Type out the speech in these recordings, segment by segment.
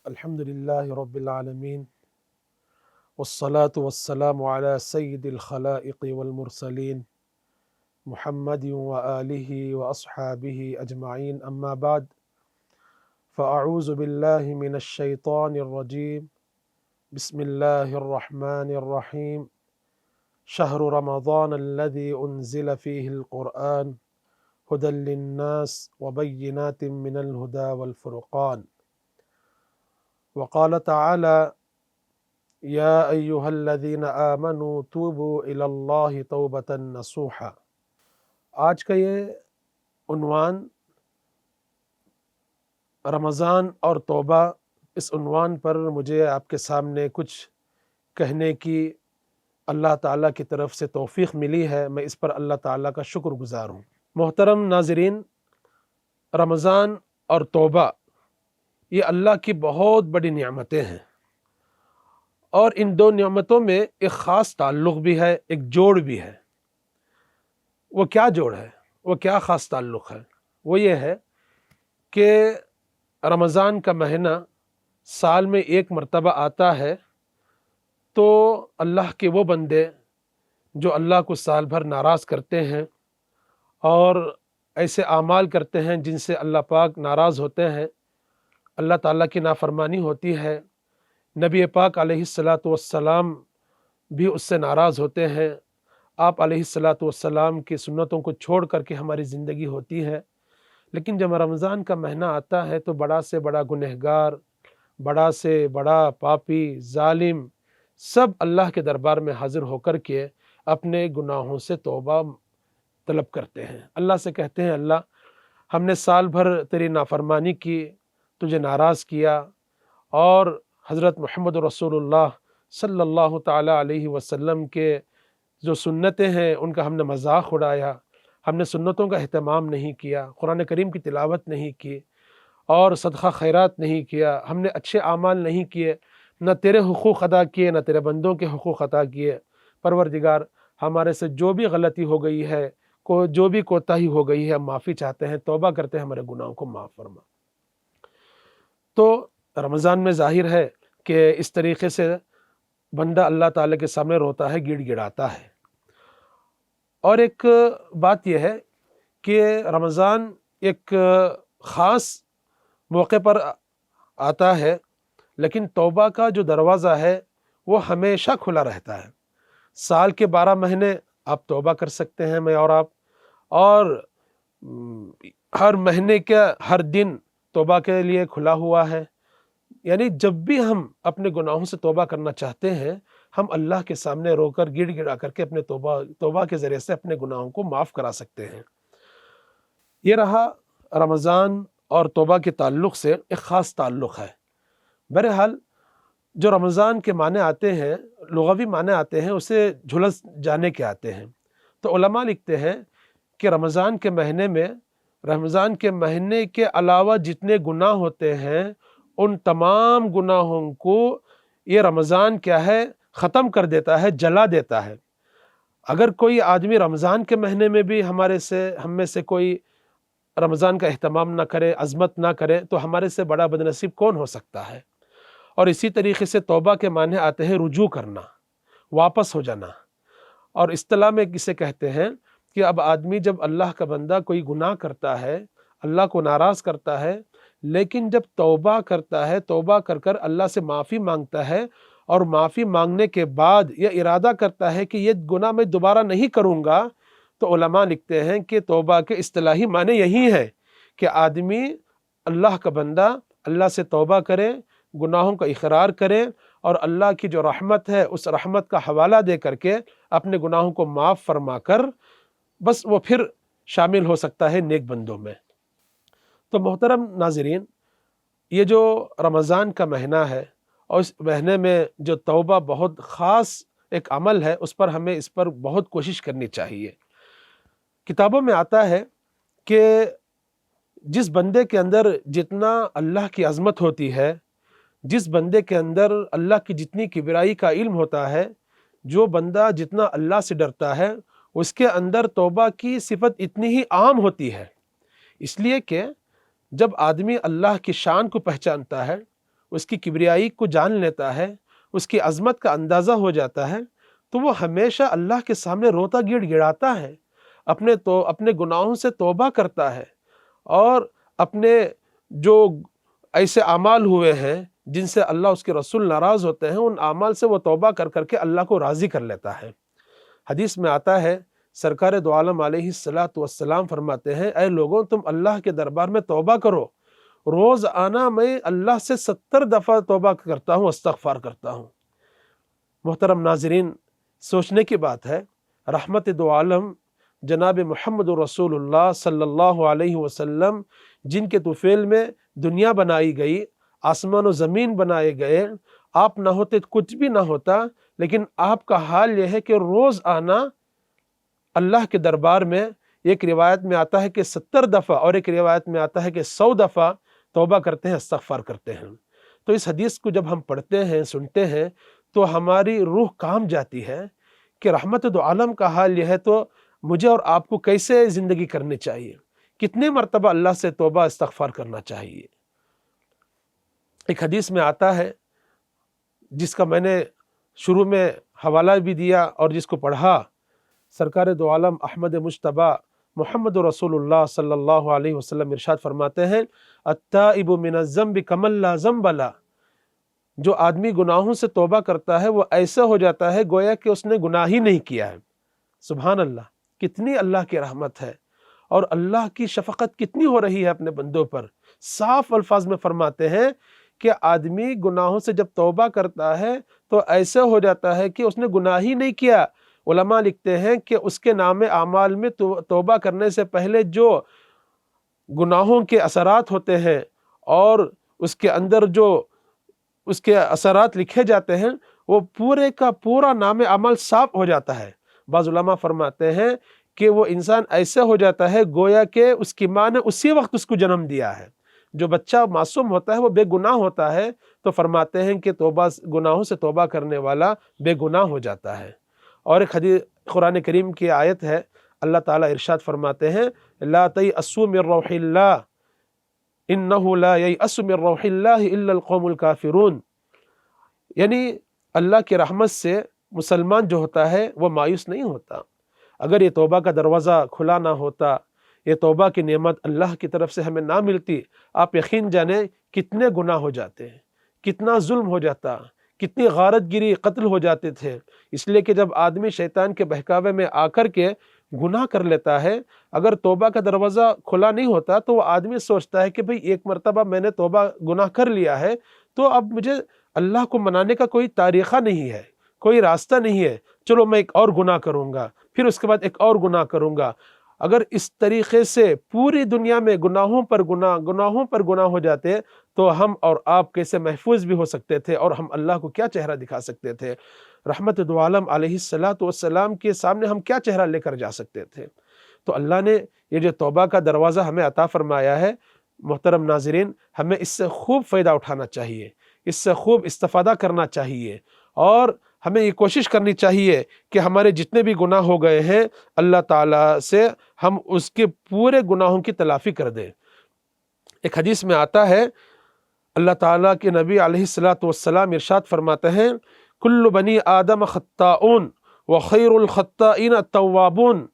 الحمد لله رب العالمين والصلاة والسلام على سيد الخلائق والمرسلين محمد وآله وأصحابه أجمعين أما بعد فأعوذ بالله من الشيطان الرجيم بسم الله الرحمن الرحيم شهر رمضان الذي أنزل فيه القرآن هدى للناس وبينات من الهدى والفرقان وقال تعالى یا ایہا الذین آمنوا توبوا الی اللہ توبۃ نصوحا۔ آج کا یہ عنوان رمضان اور توبہ، اس عنوان پر مجھے آپ کے سامنے کچھ کہنے کی اللہ تعالیٰ کی طرف سے توفیق ملی ہے، میں اس پر اللہ تعالیٰ کا شکر گزار ہوں۔ محترم ناظرین، رمضان اور توبہ یہ اللہ کی بہت بڑی نعمتیں ہیں، اور ان دو نعمتوں میں ایک خاص تعلق بھی ہے، ایک جوڑ بھی ہے۔ وہ کیا جوڑ ہے؟ وہ کیا خاص تعلق ہے؟ وہ یہ ہے کہ رمضان کا مہینہ سال میں ایک مرتبہ آتا ہے، تو اللہ کے وہ بندے جو اللہ کو سال بھر ناراض کرتے ہیں اور ایسے اعمال کرتے ہیں جن سے اللہ پاک ناراض ہوتے ہیں، اللہ تعالیٰ کی نافرمانی ہوتی ہے، نبی پاک علیہ الصلاۃ والسلام بھی اس سے ناراض ہوتے ہیں، آپ علیہ الصلاۃ والسلام کی سنتوں کو چھوڑ کر کے ہماری زندگی ہوتی ہے۔ لیکن جب رمضان کا مہینہ آتا ہے تو بڑا سے بڑا گنہگار، بڑا سے بڑا پاپی، ظالم، سب اللہ کے دربار میں حاضر ہو کر کے اپنے گناہوں سے توبہ طلب کرتے ہیں، اللہ سے کہتے ہیں اللہ ہم نے سال بھر تیری نافرمانی کی، تجھے ناراض کیا، اور حضرت محمد رسول اللہ صلی اللہ تعالیٰ علیہ وسلم کے جو سنتیں ہیں ان کا ہم نے مذاق اڑایا، ہم نے سنتوں کا اہتمام نہیں کیا، قرآن کریم کی تلاوت نہیں کی، اور صدقہ خیرات نہیں کیا، ہم نے اچھے اعمال نہیں کیے، نہ تیرے حقوق ادا کیے، نہ تیرے بندوں کے حقوق ادا کیے۔ پروردگار ہمارے سے جو بھی غلطی ہو گئی ہے، جو بھی کوتاہی ہو گئی ہے، ہم معافی چاہتے ہیں، توبہ کرتے ہیں، ہمارے گناہوں کو معاف فرما۔ تو رمضان میں ظاہر ہے کہ اس طریقے سے بندہ اللہ تعالیٰ کے سامنے روتا ہے، گڑ گڑاتا ہے۔ اور ایک بات یہ ہے کہ رمضان ایک خاص موقع پر آتا ہے، لیکن توبہ کا جو دروازہ ہے وہ ہمیشہ کھلا رہتا ہے۔ سال کے 12 مہینے آپ توبہ کر سکتے ہیں، میں اور آپ، اور ہر مہینے کا ہر دن توبہ کے لیے کھلا ہوا ہے۔ یعنی جب بھی ہم اپنے گناہوں سے توبہ کرنا چاہتے ہیں، ہم اللہ کے سامنے رو کر گڑ گڑا کر کے اپنے توبہ کے ذریعے سے اپنے گناہوں کو معاف کرا سکتے ہیں۔ یہ رہا رمضان اور توبہ کے تعلق سے ایک خاص تعلق ہے۔ بہرحال جو رمضان کے معنی آتے ہیں، لغوی معنی آتے ہیں، اسے جھلس جانے کے آتے ہیں۔ تو علماء لکھتے ہیں کہ رمضان کے مہینے کے علاوہ جتنے گناہ ہوتے ہیں، ان تمام گناہوں کو یہ رمضان کیا ہے، ختم کر دیتا ہے، جلا دیتا ہے۔ اگر کوئی آدمی رمضان کے مہینے میں بھی ہم میں سے کوئی رمضان کا اہتمام نہ کرے، عظمت نہ کرے، تو ہمارے سے بڑا بدنصیب کون ہو سکتا ہے؟ اور اسی طریقے سے توبہ کے معنی آتے ہیں رجوع کرنا، واپس ہو جانا۔ اور اصطلاح میں کسے کہتے ہیں کہ اب آدمی جب اللہ کا بندہ کوئی گناہ کرتا ہے، اللہ کو ناراض کرتا ہے، لیکن جب توبہ کرتا ہے، توبہ کر کر اللہ سے معافی مانگتا ہے، اور معافی مانگنے کے بعد یہ ارادہ کرتا ہے کہ یہ گناہ میں دوبارہ نہیں کروں گا، تو علماء لکھتے ہیں کہ توبہ کے اصطلاحی معنی یہی ہے کہ آدمی اللہ کا بندہ اللہ سے توبہ کرے، گناہوں کا اقرار کرے، اور اللہ کی جو رحمت ہے اس رحمت کا حوالہ دے کر کے اپنے گناہوں کو معاف فرما کر بس وہ پھر شامل ہو سکتا ہے نیک بندوں میں۔ تو محترم ناظرین، یہ جو رمضان کا مہینہ ہے، اور اس مہینے میں جو توبہ بہت خاص ایک عمل ہے، اس پر بہت کوشش کرنی چاہیے۔ کتابوں میں آتا ہے کہ جس بندے کے اندر جتنا اللہ کی عظمت ہوتی ہے، جس بندے کے اندر اللہ کی جتنی کبریائی کا علم ہوتا ہے، جو بندہ جتنا اللہ سے ڈرتا ہے، اس کے اندر توبہ کی صفت اتنی ہی عام ہوتی ہے۔ اس لیے کہ جب آدمی اللہ کی شان کو پہچانتا ہے، اس کی کبریائی کو جان لیتا ہے، اس کی عظمت کا اندازہ ہو جاتا ہے، تو وہ ہمیشہ اللہ کے سامنے روتا گڑ گڑاتا ہے، اپنے گناہوں سے توبہ کرتا ہے، اور اپنے جو ایسے اعمال ہوئے ہیں جن سے اللہ اس کے رسول ناراض ہوتے ہیں، ان اعمال سے وہ توبہ کر کر کے اللہ کو راضی کر لیتا ہے۔ حدیث میں آتا ہے، سرکار دو عالم علیہ السلام فرماتے ہیں، اے لوگوں، تم اللہ کے دربار میں توبہ کرو، روز آنا میں اللہ سے 70 دفعہ توبہ کرتا ہوں، استغفار کرتا ہوں۔ محترم ناظرین، سوچنے کی بات ہے، رحمت دو عالم جناب محمد رسول اللہ صلی اللہ علیہ وسلم، جن کے طفیل میں دنیا بنائی گئی، آسمان و زمین بنائے گئے، آپ نہ ہوتے کچھ بھی نہ ہوتا، لیکن آپ کا حال یہ ہے کہ روز آنا اللہ کے دربار میں، ایک روایت میں آتا ہے کہ 70 دفعہ، اور ایک روایت میں آتا ہے کہ 100 دفعہ توبہ کرتے ہیں، استغفار کرتے ہیں۔ تو اس حدیث کو جب ہم پڑھتے ہیں، سنتے ہیں، تو ہماری روح کام جاتی ہے کہ رحمت دو عالم کا حال یہ ہے، تو مجھے اور آپ کو کیسے زندگی کرنی چاہیے، کتنے مرتبہ اللہ سے توبہ استغفار کرنا چاہیے۔ ایک حدیث میں آتا ہے، جس کا میں نے شروع میں حوالہ بھی دیا اور جس کو پڑھا، سرکار دو عالم احمد مجتبی محمد رسول اللہ صلی اللہ علیہ وسلم ارشاد فرماتے ہیں، التائب من الذنب کمن لا ذنب لہ، جو آدمی گناہوں سے توبہ کرتا ہے وہ ایسا ہو جاتا ہے گویا کہ اس نے گناہ ہی نہیں کیا ہے۔ سبحان اللہ، کتنی اللہ کی رحمت ہے، اور اللہ کی شفقت کتنی ہو رہی ہے اپنے بندوں پر۔ صاف الفاظ میں فرماتے ہیں کہ آدمی گناہوں سے جب توبہ کرتا ہے تو ایسا ہو جاتا ہے کہ اس نے گناہ ہی نہیں کیا۔ علماء لکھتے ہیں کہ اس کے نام اعمال میں توبہ کرنے سے پہلے جو گناہوں کے اثرات ہوتے ہیں اور اس کے اندر جو اس کے اثرات لکھے جاتے ہیں، وہ پورے کا پورا نام اعمال صاف ہو جاتا ہے۔ بعض علماء فرماتے ہیں کہ وہ انسان ایسے ہو جاتا ہے گویا کہ اس کی ماں نے اسی وقت اس کو جنم دیا ہے۔ جو بچہ معصوم ہوتا ہے وہ بے گناہ ہوتا ہے، تو فرماتے ہیں کہ گناہوں سے توبہ کرنے والا بے گناہ ہو جاتا ہے۔ اور ایک حدیث قرآن کریم کی آیت ہے، اللہ تعالیٰ ارشاد فرماتے ہیں، لا تیأسوا من روح اللہ انہ لا ییأس من روح اللہ الا القوم الکافرون، یعنی اللہ کی رحمت سے مسلمان جو ہوتا ہے وہ مایوس نہیں ہوتا۔ اگر یہ توبہ کا دروازہ کھلا نہ ہوتا، یہ توبہ کی نعمت اللہ کی طرف سے ہمیں نہ ملتی، آپ یقین جانیں کتنے گناہ ہو جاتے ہیں، کتنا ظلم ہو جاتا، کتنی غارت گری، قتل ہو جاتے تھے۔ اس لیے کہ جب آدمی شیطان کے بہکاوے میں آ کر کے گناہ کر لیتا ہے، اگر توبہ کا دروازہ کھلا نہیں ہوتا تو وہ آدمی سوچتا ہے کہ بھئی ایک مرتبہ میں نے توبہ گناہ کر لیا ہے، تو اب مجھے اللہ کو منانے کا کوئی طریقہ نہیں ہے، کوئی راستہ نہیں ہے، چلو میں ایک اور گناہ کروں گا، پھر اس کے بعد ایک اور گناہ کروں گا۔ اگر اس طریقے سے پوری دنیا میں گناہوں پر گناہ ہو جاتے تو ہم اور آپ کیسے محفوظ بھی ہو سکتے تھے، اور ہم اللہ کو کیا چہرہ دکھا سکتے تھے، رحمت دو عالم علیہ السلام کے سامنے ہم کیا چہرہ لے کر جا سکتے تھے۔ تو اللہ نے یہ جو توبہ کا دروازہ ہمیں عطا فرمایا ہے، محترم ناظرین، ہمیں اس سے خوب فائدہ اٹھانا چاہیے، اس سے خوب استفادہ کرنا چاہیے، اور ہمیں یہ کوشش کرنی چاہیے کہ ہمارے جتنے بھی گناہ ہو گئے ہیں اللہ تعالیٰ سے ہم اس کے پورے گناہوں کی تلافی کر دیں۔ ایک حدیث میں آتا ہے، اللہ تعالیٰ کے نبی علیہ السلام ارشاد فرماتے ہیں، کل بنی آدم خطاؤن وخیر الخطائین التوابون۔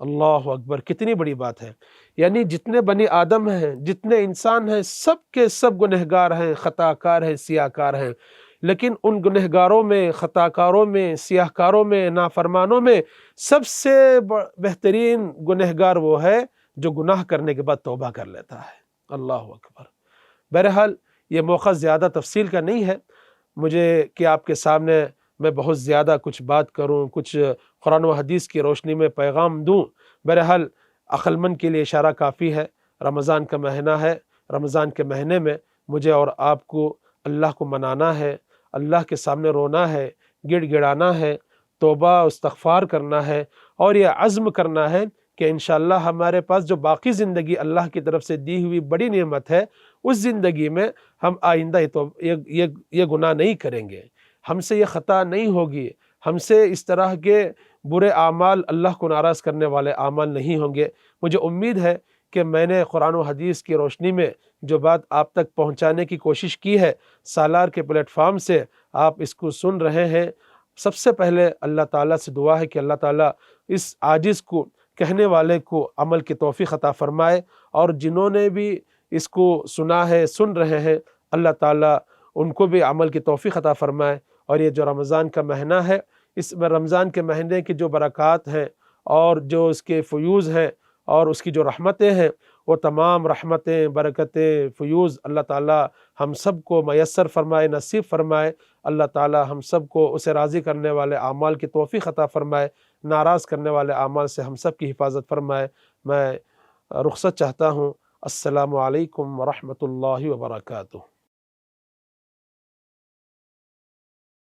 اللہ اکبر، کتنی بڑی بات ہے، یعنی جتنے بنی آدم ہیں، جتنے انسان ہیں، سب کے سب گنہگار ہیں، خطا کار ہیں، سیاہ کار ہیں، لیکن ان گنہگاروں میں، خطا کاروں میں، سیاہ کاروں میں، نافرمانوں میں سب سے بہترین گنہگار وہ ہے جو گناہ کرنے کے بعد توبہ کر لیتا ہے۔ اللہ اکبر۔ بہرحال یہ موقع زیادہ تفصیل کا نہیں ہے مجھے کہ آپ کے سامنے میں بہت زیادہ کچھ بات کروں، کچھ قرآن و حدیث کی روشنی میں پیغام دوں۔ بہرحال عقل مند کے لیے اشارہ کافی ہے، رمضان کا مہینہ ہے، رمضان کے مہینے میں مجھے اور آپ کو اللہ کو منانا ہے، اللہ کے سامنے رونا ہے، گڑ گڑانا ہے، توبہ استغفار کرنا ہے، اور یہ عزم کرنا ہے کہ انشاءاللہ ہمارے پاس جو باقی زندگی اللہ کی طرف سے دی ہوئی بڑی نعمت ہے، اس زندگی میں ہم آئندہ یہ گناہ نہیں کریں گے، ہم سے یہ خطا نہیں ہوگی، ہم سے اس طرح کے برے اعمال، اللہ کو ناراض کرنے والے اعمال نہیں ہوں گے۔ مجھے امید ہے کہ میں نے قرآن و حدیث کی روشنی میں جو بات آپ تک پہنچانے کی کوشش کی ہے، سالار کے پلیٹ فارم سے آپ اس کو سن رہے ہیں۔ سب سے پہلے اللہ تعالیٰ سے دعا ہے کہ اللہ تعالیٰ اس عاجز کو، کہنے والے کو عمل کی توفیق عطا فرمائے، اور جنہوں نے بھی اس کو سنا ہے، سن رہے ہیں، اللہ تعالیٰ ان کو بھی عمل کی توفیق عطا فرمائے۔ اور یہ جو رمضان کا مہینہ ہے، اس میں رمضان کے مہینے کی جو برکات ہیں اور جو اس کے فیوز ہیں اور اس کی جو رحمتیں ہیں، وہ تمام رحمتیں، برکتیں، فیوز اللہ تعالیٰ ہم سب کو میسر فرمائے، نصیب فرمائے۔ اللہ تعالیٰ ہم سب کو اسے راضی کرنے والے اعمال کی توفیق عطا فرمائے، ناراض کرنے والے اعمال سے ہم سب کی حفاظت فرمائے۔ میں رخصت چاہتا ہوں۔ السلام علیکم ورحمۃ اللہ وبرکاتہ۔